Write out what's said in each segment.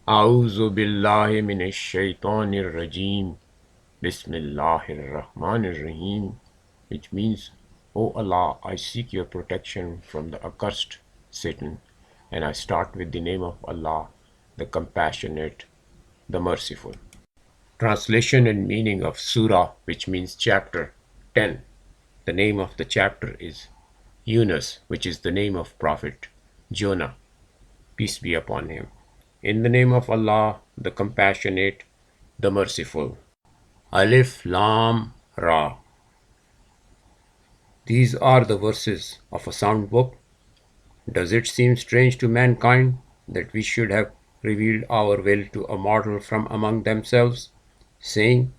أعوذ بالله من الشيطان الرجيم بسم الله الرحمن الرحيم, which means, O Allah, I seek your protection from the accursed Satan, and I start with the name of Allah, the Compassionate, the Merciful. Translation and meaning of Surah, which means chapter 10. The name of the chapter is Yunus, which is the name of Prophet Jonah, peace be upon him. In the name of Allah, the Compassionate, the Merciful. Alif Lam Ra. These are the verses of a sound book. Does it seem strange to mankind that we should have revealed our will to a mortal from among themselves, saying,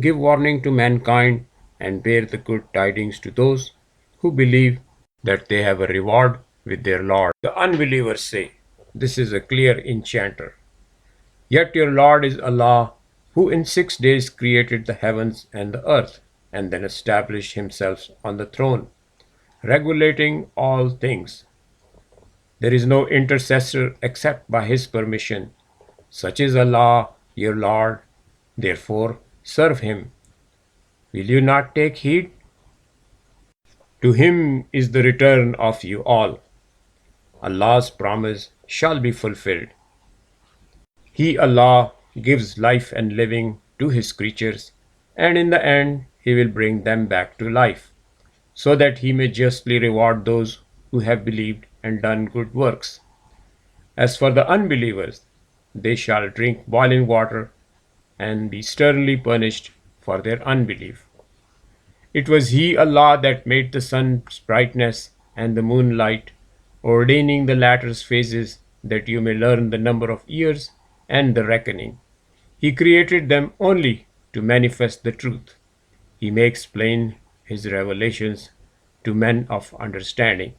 Give warning to mankind and bear the good tidings to those who believe that they have a reward with their Lord. The unbelievers say, This is a clear enchanter. Yet your Lord is Allah, who in 6 days created the heavens and the earth, and then established himself on the throne, regulating all things. There is no intercessor except by his permission. Such is Allah, your Lord. Therefore, serve him. Will you not take heed? To him is the return of you all. Allah's promise shall be fulfilled. He, Allah, gives life and living to his creatures, and in the end he will bring them back to life, so that he may justly reward those who have believed and done good works. As for the unbelievers, they shall drink boiling water and be sternly punished for their unbelief. It was He, Allah, that made the sun's brightness and the moonlight, ordaining the latter's phases that you may learn the number of years and the reckoning. He created them only to manifest the truth. He makes plain his revelations to men of understanding.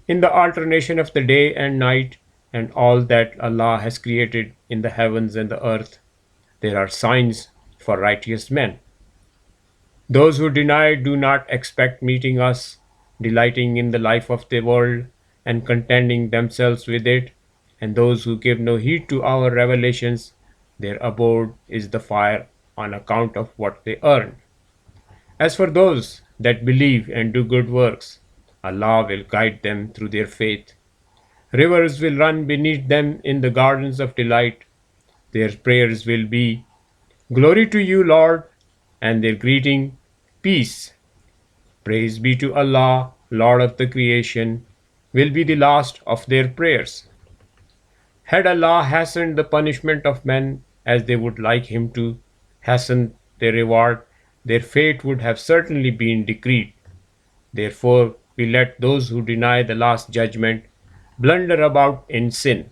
In the alternation of the day and night and all that Allah has created in the heavens and the earth, there are signs for righteous men. Those who deny do not expect meeting us, delighting in the life of the world and contenting themselves with it, and those who give no heed to our revelations, their abode is the fire on account of what they earn. As for those that believe and do good works, Allah will guide them through their faith. Rivers will run beneath them in the gardens of delight. Their prayers will be, Glory to you, Lord, and their greeting, Peace. Praise be to Allah, Lord of the creation, will be the last of their prayers. Had Allah hastened the punishment of men as they would like him to hasten their reward, their fate would have certainly been decreed. Therefore, we let those who deny the last judgment blunder about in sin.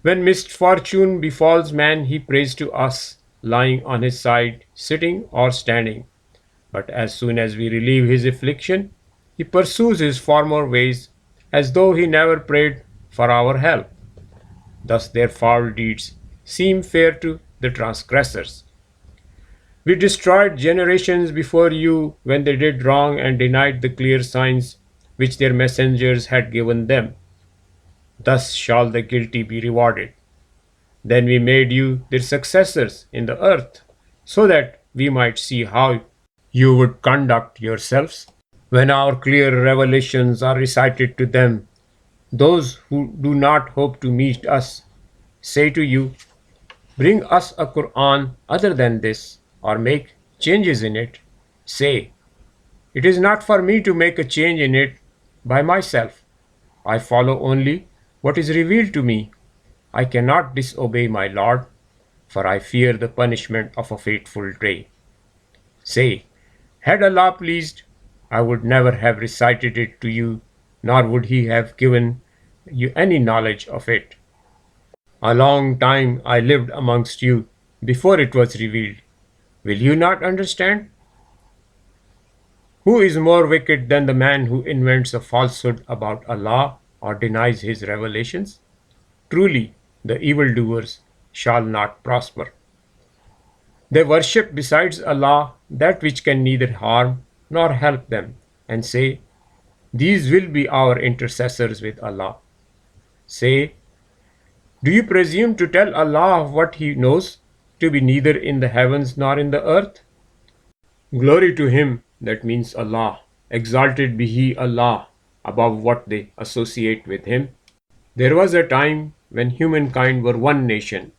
When misfortune befalls man, he prays to us, lying on his side, sitting or standing. But as soon as we relieve his affliction, he pursues his former ways, as though he never prayed for our help. Thus their foul deeds seem fair to the transgressors. We destroyed generations before you when they did wrong and denied the clear signs which their messengers had given them. Thus shall the guilty be rewarded. Then we made you their successors in the earth, so that we might see how you would conduct yourselves. When our clear revelations are recited to them, those who do not hope to meet us say to you, Bring us a Qur'an other than this, or make changes in it. Say, It is not for me to make a change in it by myself. I follow only what is revealed to me. I cannot disobey my Lord, for I fear the punishment of a fateful day. Say, Had Allah pleased, I would never have recited it to you, nor would He have given you any knowledge of it. A long time I lived amongst you before it was revealed. Will you not understand? Who is more wicked than the man who invents a falsehood about Allah or denies His revelations? Truly, the evildoers shall not prosper. They worship besides Allah that which can neither harm nor help them, and say, These will be our intercessors with Allah. Say, Do you presume to tell Allah of what He knows to be neither in the heavens nor in the earth? Glory to Him, that means Allah. Exalted be He, Allah, above what they associate with Him. There was a time when humankind were one nation.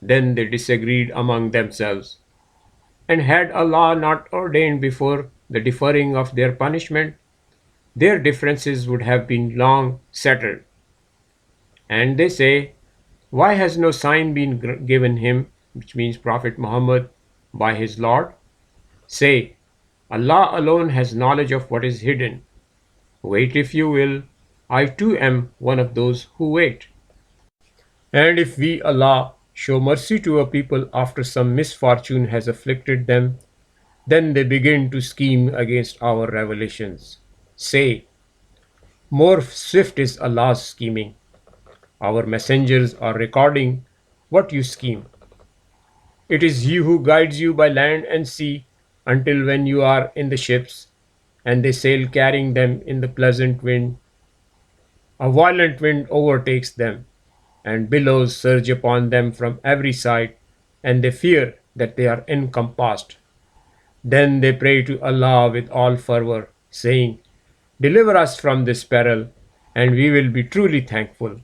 Then they disagreed among themselves. And had Allah not ordained before the deferring of their punishment, their differences would have been long settled. And they say, why has no sign been given him, which means Prophet Muhammad, by his Lord? Say, Allah alone has knowledge of what is hidden. Wait if you will. I too am one of those who wait. And if we, Allah, show mercy to a people after some misfortune has afflicted them, then they begin to scheme against our revelations. Say, more swift is Allah's scheming. Our messengers are recording what you scheme. It is He who guides you by land and sea until when you are in the ships, and they sail carrying them in the pleasant wind. A violent wind overtakes them, and billows surge upon them from every side, and they fear that they are encompassed. Then they pray to Allah with all fervor, saying, deliver us from this peril, and we will be truly thankful.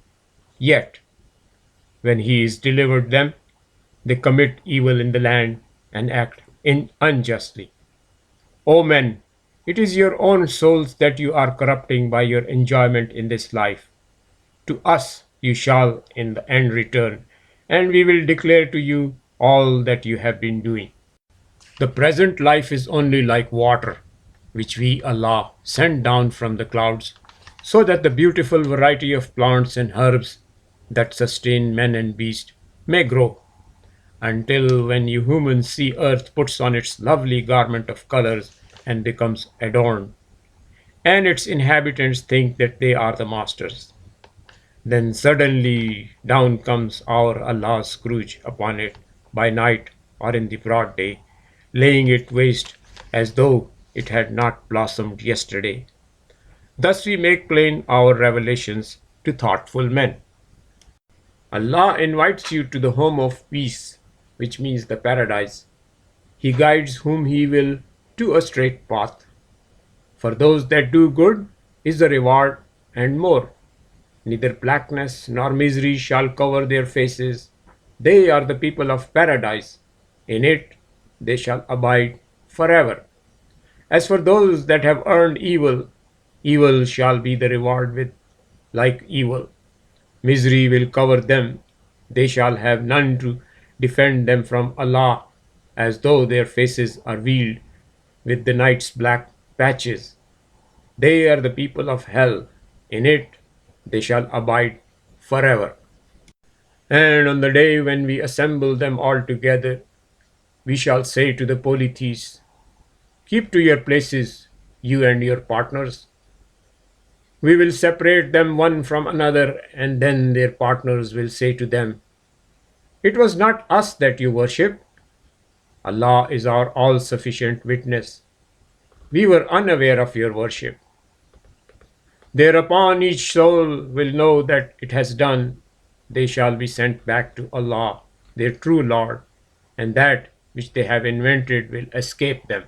Yet, when He is delivered them, they commit evil in the land and act unjustly. O men, it is your own souls that you are corrupting by your enjoyment in this life. To us you shall in the end return, and we will declare to you all that you have been doing. The present life is only like water, which we, Allah, send down from the clouds, so that the beautiful variety of plants and herbs that sustain men and beast may grow, until when you humans see earth puts on its lovely garment of colors and becomes adorned, and its inhabitants think that they are the masters. Then suddenly down comes our Allah's scourge upon it by night or in the broad day, laying it waste as though it had not blossomed yesterday. Thus we make plain our revelations to thoughtful men. Allah invites you to the home of peace, which means the paradise. He guides whom He will to a straight path. For those that do good is the reward and more. Neither blackness nor misery shall cover their faces. They are the people of paradise. In it they shall abide forever. As for those that have earned evil, evil shall be the reward with like evil. Misery will cover them. They shall have none to defend them from Allah, as though their faces are veiled with the night's black patches. They are the people of hell. In it they shall abide forever. And on the day when we assemble them all together, we shall say to the polytheists, keep to your places, you and your partners. We will separate them one from another, and then their partners will say to them, it was not us that you worshipped. Allah is our all-sufficient witness. We were unaware of your worship. Thereupon each soul will know that it has done. They shall be sent back to Allah, their true Lord, and that which they have invented will escape them.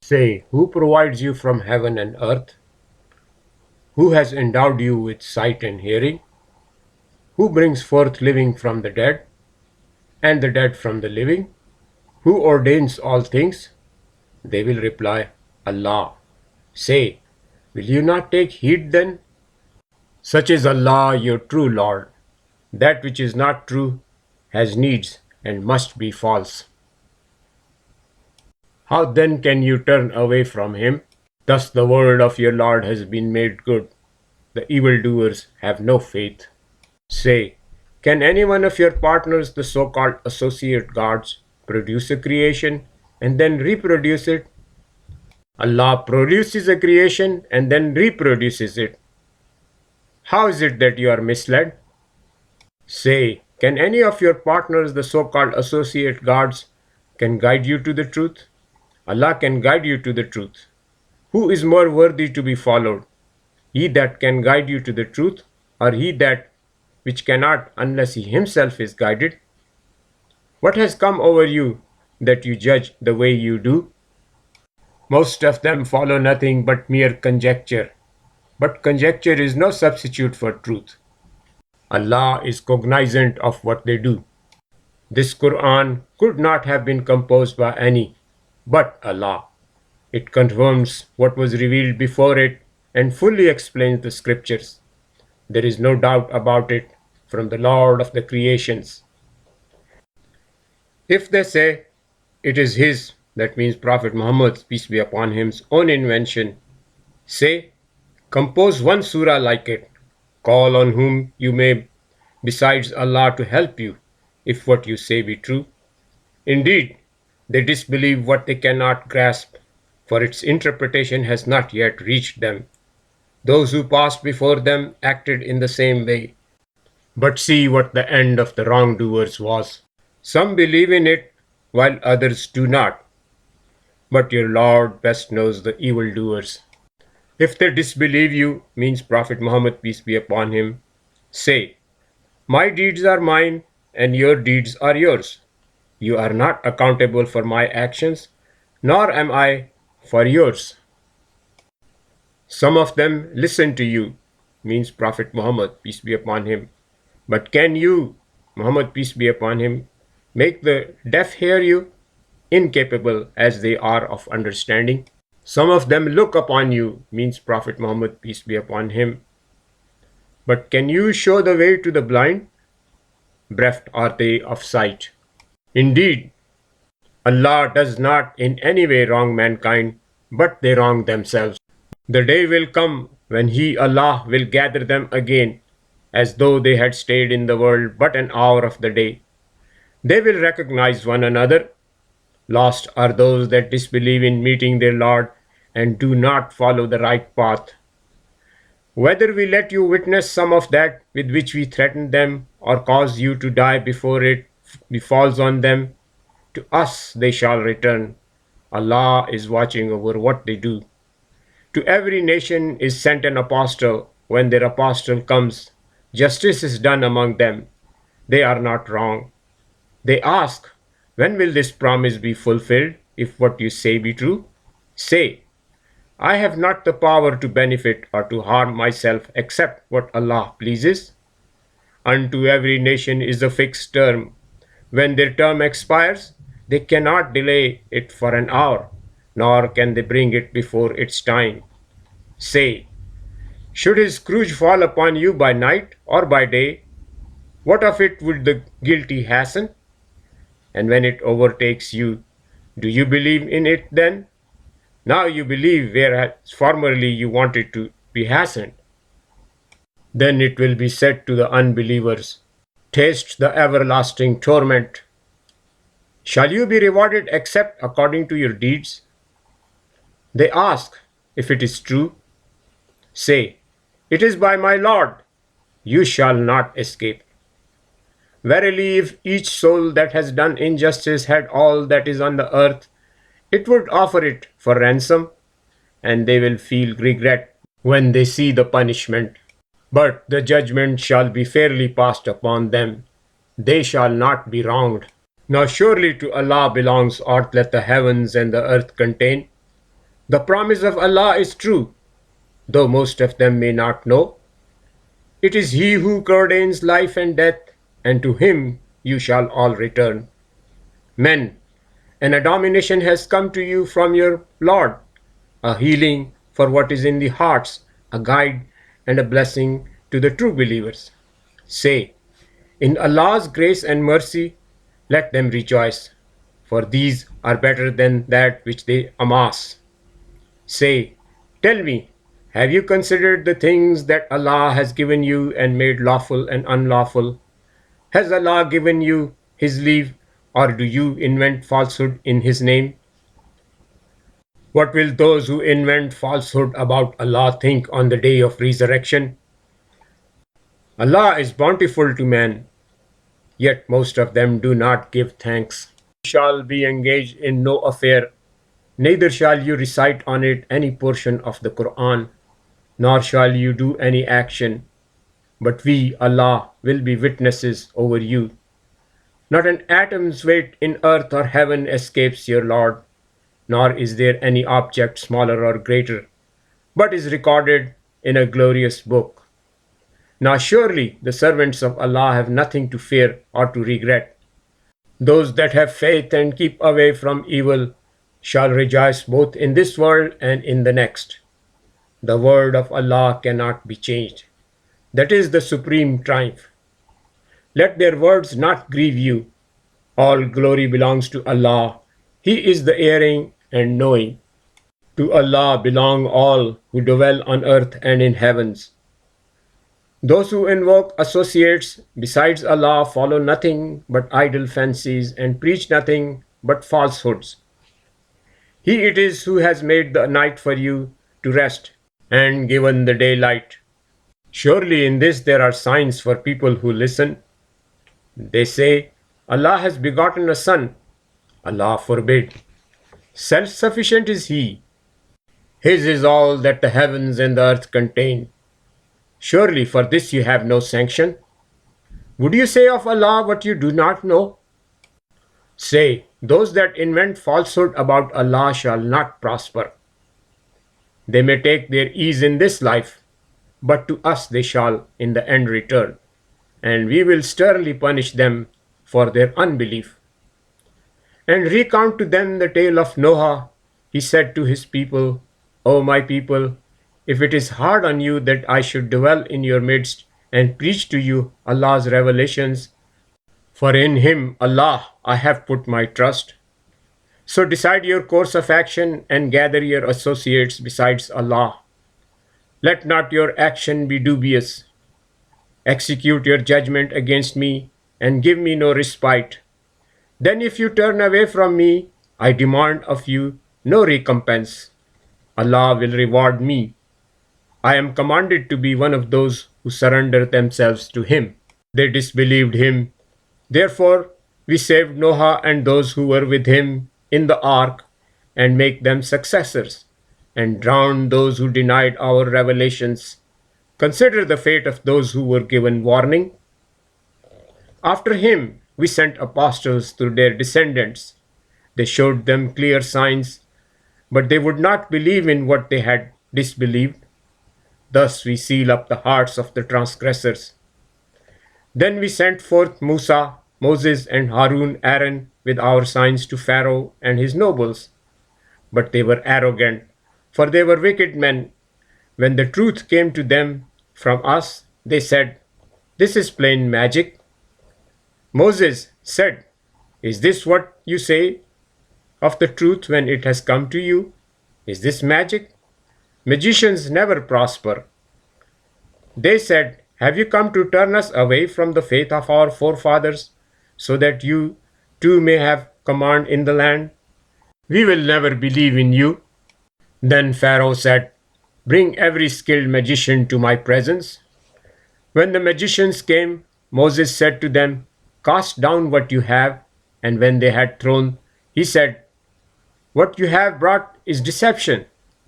Say, who provides you from heaven and earth? Who has endowed you with sight and hearing? Who brings forth living from the dead, and the dead from the living? Who ordains all things? They will reply, Allah. Say, will you not take heed then? Such is Allah, your true Lord. That which is not true has needs and must be false. How then can you turn away from Him? Thus the word of your Lord has been made good. The evildoers have no faith. Say, can any one of your partners, the so-called associate gods, produce a creation and then reproduce it? Allah produces a creation and then reproduces it. How is it that you are misled? Say, can any of your partners, the so-called associate gods, can guide you to the truth? Allah can guide you to the truth. Who is more worthy to be followed? He that can guide you to the truth, or he that which cannot unless he himself is guided? What has come over you that you judge the way you do? Most of them follow nothing but mere conjecture, but conjecture is no substitute for truth. Allah is cognizant of what they do. This Quran could not have been composed by any but Allah. It confirms what was revealed before it and fully explains the scriptures. There is no doubt about it from the Lord of the creations. If they say it is his, that means Prophet Muhammad's, peace be upon him's own invention, say, compose one surah like it, call on whom you may besides Allah to help you, if what you say be true. Indeed, they disbelieve what they cannot grasp, for its interpretation has not yet reached them. Those who passed before them acted in the same way. But see what the end of the wrongdoers was. Some believe in it, while others do not. But your Lord best knows the evildoers. If they disbelieve you, means Prophet Muhammad, peace be upon him, say, my deeds are mine, and your deeds are yours. You are not accountable for my actions, nor am I for yours. Some of them listen to you, means Prophet Muhammad, peace be upon him. But can you, Muhammad, peace be upon him, make the deaf hear you, incapable as they are of understanding? Some of them look upon you, means Prophet Muhammad, peace be upon him. But can you show the way to the blind? Bereft are they of sight. Indeed, Allah does not in any way wrong mankind, but they wrong themselves. The day will come when He, Allah, will gather them again, as though they had stayed in the world but an hour of the day. They will recognize one another. Lost are those that disbelieve in meeting their Lord and do not follow the right path. Whether we let you witness some of that with which we threaten them, or cause you to die before it befalls on them, to us they shall return. Allah is watching over what they do. To every nation is sent an apostle. When their apostle comes, justice is done among them. They are not wrong. They ask, when will this promise be fulfilled, if what you say be true? Say, I have not the power to benefit or to harm myself except what Allah pleases. Unto every nation is a fixed term. When their term expires, they cannot delay it for an hour, nor can they bring it before its time. Say, should his scourge fall upon you by night or by day, what of it would the guilty hasten? And when it overtakes you, do you believe in it then? Now you believe, whereas formerly you wanted to be hastened. Then it will be said to the unbelievers, taste the everlasting torment. Shall you be rewarded except according to your deeds? They ask, if it is true, say, it is by my Lord, you shall not escape. Verily, if each soul that has done injustice had all that is on the earth, it would offer it for ransom, and they will feel regret when they see the punishment. But the judgment shall be fairly passed upon them. They shall not be wronged. Now surely to Allah belongs aught that the heavens and the earth contain. The promise of Allah is true, though most of them may not know. It is He who ordains life and death, and to Him you shall all return. Men, an admonition has come to you from your Lord, a healing for what is in the hearts, a guide and a blessing to the true believers. Say, in Allah's grace and mercy, let them rejoice, for these are better than that which they amass. Say, tell me, have you considered the things that Allah has given you and made lawful and unlawful? Has Allah given you His leave, or do you invent falsehood in His name? What will those who invent falsehood about Allah think on the day of resurrection? Allah is bountiful to man, yet most of them do not give thanks. You shall be engaged in no affair, neither shall you recite on it any portion of the Qur'an, nor shall you do any action, but we, Allah, will be witnesses over you. Not an atom's weight in earth or heaven escapes your Lord, nor is there any object smaller or greater, but is recorded in a glorious book. Now surely the servants of Allah have nothing to fear or to regret. Those that have faith and keep away from evil shall rejoice both in this world and in the next. The word of Allah cannot be changed. That is the supreme triumph. Let their words not grieve you. All glory belongs to Allah. He is the hearing and knowing. To Allah belong all who dwell on earth and in heavens. Those who invoke associates besides Allah follow nothing but idle fancies and preach nothing but falsehoods. He it is who has made the night for you to rest and given the daylight. Surely in this there are signs for people who listen. They say, Allah has begotten a son. Allah forbid. Self-sufficient is He. His is all that the heavens and the earth contain. Surely for this you have no sanction. Would you say of Allah what you do not know? Say, those that invent falsehood about Allah shall not prosper. They may take their ease in this life, but to us they shall in the end return, and we will sternly punish them for their unbelief. And recount to them the tale of Noah. He said to his people, O my people, if it is hard on you that I should dwell in your midst and preach to you Allah's revelations, for in Him, Allah, I have put my trust. So decide your course of action and gather your associates besides Allah. Let not your action be dubious. Execute your judgment against me and give me no respite. Then if you turn away from me, I demand of you no recompense. Allah will reward me. I am commanded to be one of those who surrender themselves to Him. They disbelieved Him. Therefore, we saved Noah and those who were with him in the ark and make them successors, and drowned those who denied our revelations. Consider the fate of those who were given warning. After him, we sent apostles through their descendants. They showed them clear signs, but they would not believe in what they had disbelieved. Thus we seal up the hearts of the transgressors. Then we sent forth Musa, Moses, and Harun, Aaron, with our signs to Pharaoh and his nobles. But they were arrogant, for they were wicked men. When the truth came to them from us, they said, This is plain magic. Moses said, Is this what you say of the truth when it has come to you? Is this magic? Magicians never prosper. They said, Have you come to turn us away from the faith of our forefathers, so that you too may have command in the land? We will never believe in you. Then Pharaoh said, Bring every skilled magician to my presence. When the magicians came, Moses said to them, Cast down what you have. And when they had thrown, he said, What you have brought is deception.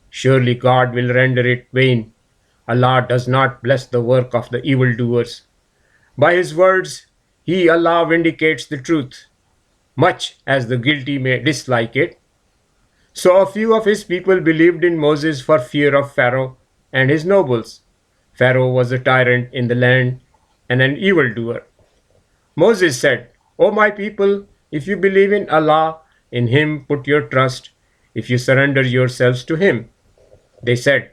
Surely God will render it vain. Allah does not bless the work of the evildoers. By His words, He, Allah, vindicates the truth, much as the guilty may dislike it. So a few of His people believed in Moses for fear of Pharaoh and his nobles. Pharaoh was a tyrant in the land and an evildoer. Moses said, O my people, if you believe in Allah, in Him put your trust, if you surrender yourselves to Him. They said,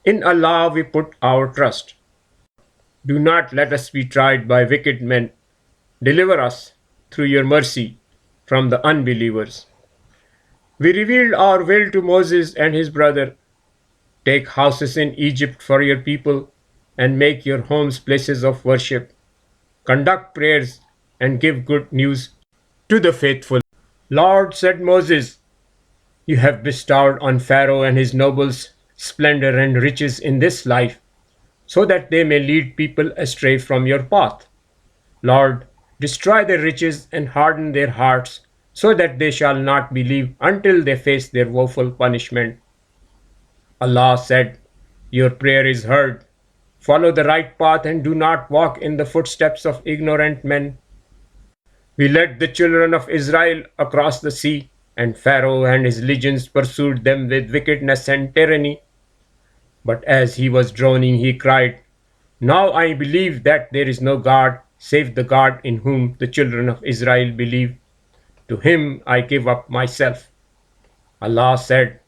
In Allah we put our trust. Do not let us be tried by wicked men. Deliver us, through your mercy, from the unbelievers. We revealed our will to Moses and his brother. Take houses in Egypt for your people, and make your homes places of worship. Conduct prayers, and give good news to the faithful. Lord, said Moses, You have bestowed on Pharaoh and his nobles splendor and riches in this life, so that they may lead people astray from your path. Lord, destroy their riches and harden their hearts, so that they shall not believe until they face their woeful punishment. Allah said, Your prayer is heard. Follow the right path and do not walk in the footsteps of ignorant men. We led the children of Israel across the sea, and Pharaoh and his legions pursued them with wickedness and tyranny. But as he was drowning, he cried, "Now I believe that there is no God save the God in whom the children of Israel believe. To him I give up myself." Allah said,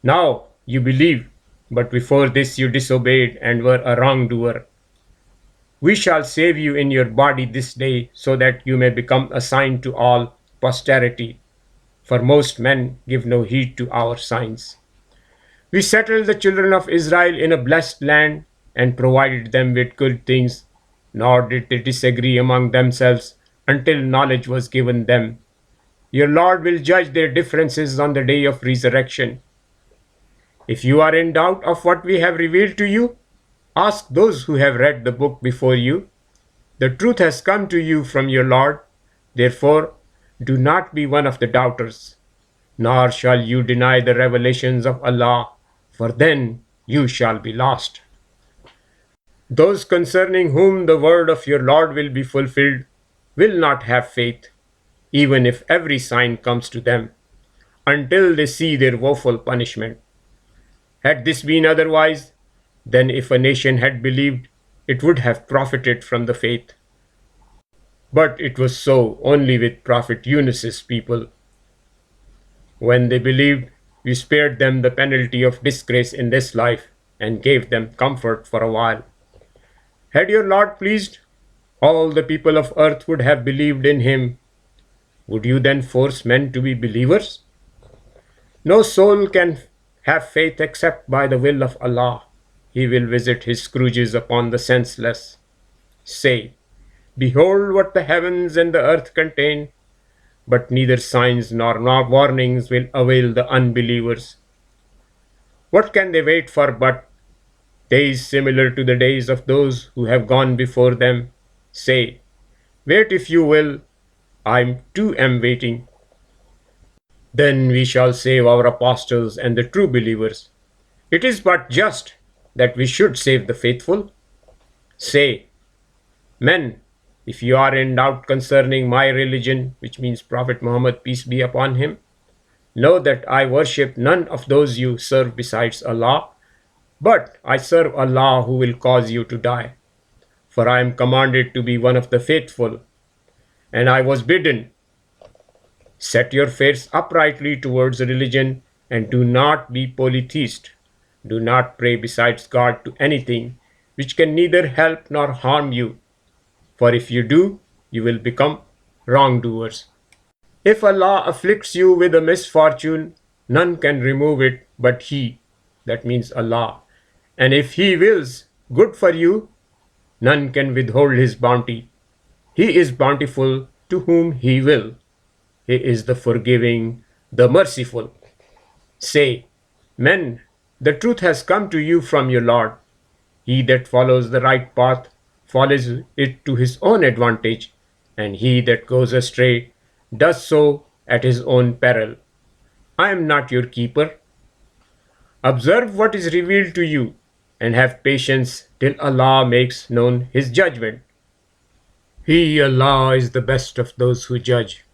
"Now you believe, but before this you disobeyed and were a wrongdoer. We shall save you in your body this day, so that you may become a sign to all posterity, for most men give no heed to our signs. We settled the children of Israel in a blessed land and provided them with good things, nor did they disagree among themselves until knowledge was given them. Your Lord will judge their differences on the day of resurrection. If you are in doubt of what we have revealed to you, ask those who have read the book before you. The truth has come to you from your Lord. Therefore, do not be one of the doubters, nor shall you deny the revelations of Allah, for then you shall be lost. Those concerning whom the word of your Lord will be fulfilled will not have faith, even if every sign comes to them, until they see their woeful punishment. Had this been otherwise, then if a nation had believed, it would have profited from the faith. But it was so only with Prophet Yunus's people. When they believed, we spared them the penalty of disgrace in this life and gave them comfort for a while. Had your Lord pleased, all the people of earth would have believed in him. Would you then force men to be believers? No soul can have faith except by the will of Allah. He will visit his scourges upon the senseless. Say, behold what the heavens and the earth contain, but neither signs nor warnings will avail the unbelievers. What can they wait for but days similar to the days of those who have gone before them? Say, wait if you will, I too am waiting. Then we shall save our apostles and the true believers. It is but just that we should save the faithful. Say, men, if you are in doubt concerning my religion, which means Prophet Muhammad, peace be upon him, know that I worship none of those you serve besides Allah, but I serve Allah who will cause you to die. For I am commanded to be one of the faithful, and I was bidden, set your face uprightly towards religion, and do not be polytheist. Do not pray besides God to anything which can neither help nor harm you, for if you do, you will become wrongdoers. If Allah afflicts you with a misfortune, none can remove it but He, that means Allah. And if He wills good for you, none can withhold His bounty. He is bountiful to whom He will. He is the forgiving, the merciful. Say, men, the truth has come to you from your Lord. He that follows the right path follows it to his own advantage, and he that goes astray does so at his own peril. I am not your keeper. Observe what is revealed to you, and have patience till Allah makes known his judgment. He, Allah, is the best of those who judge.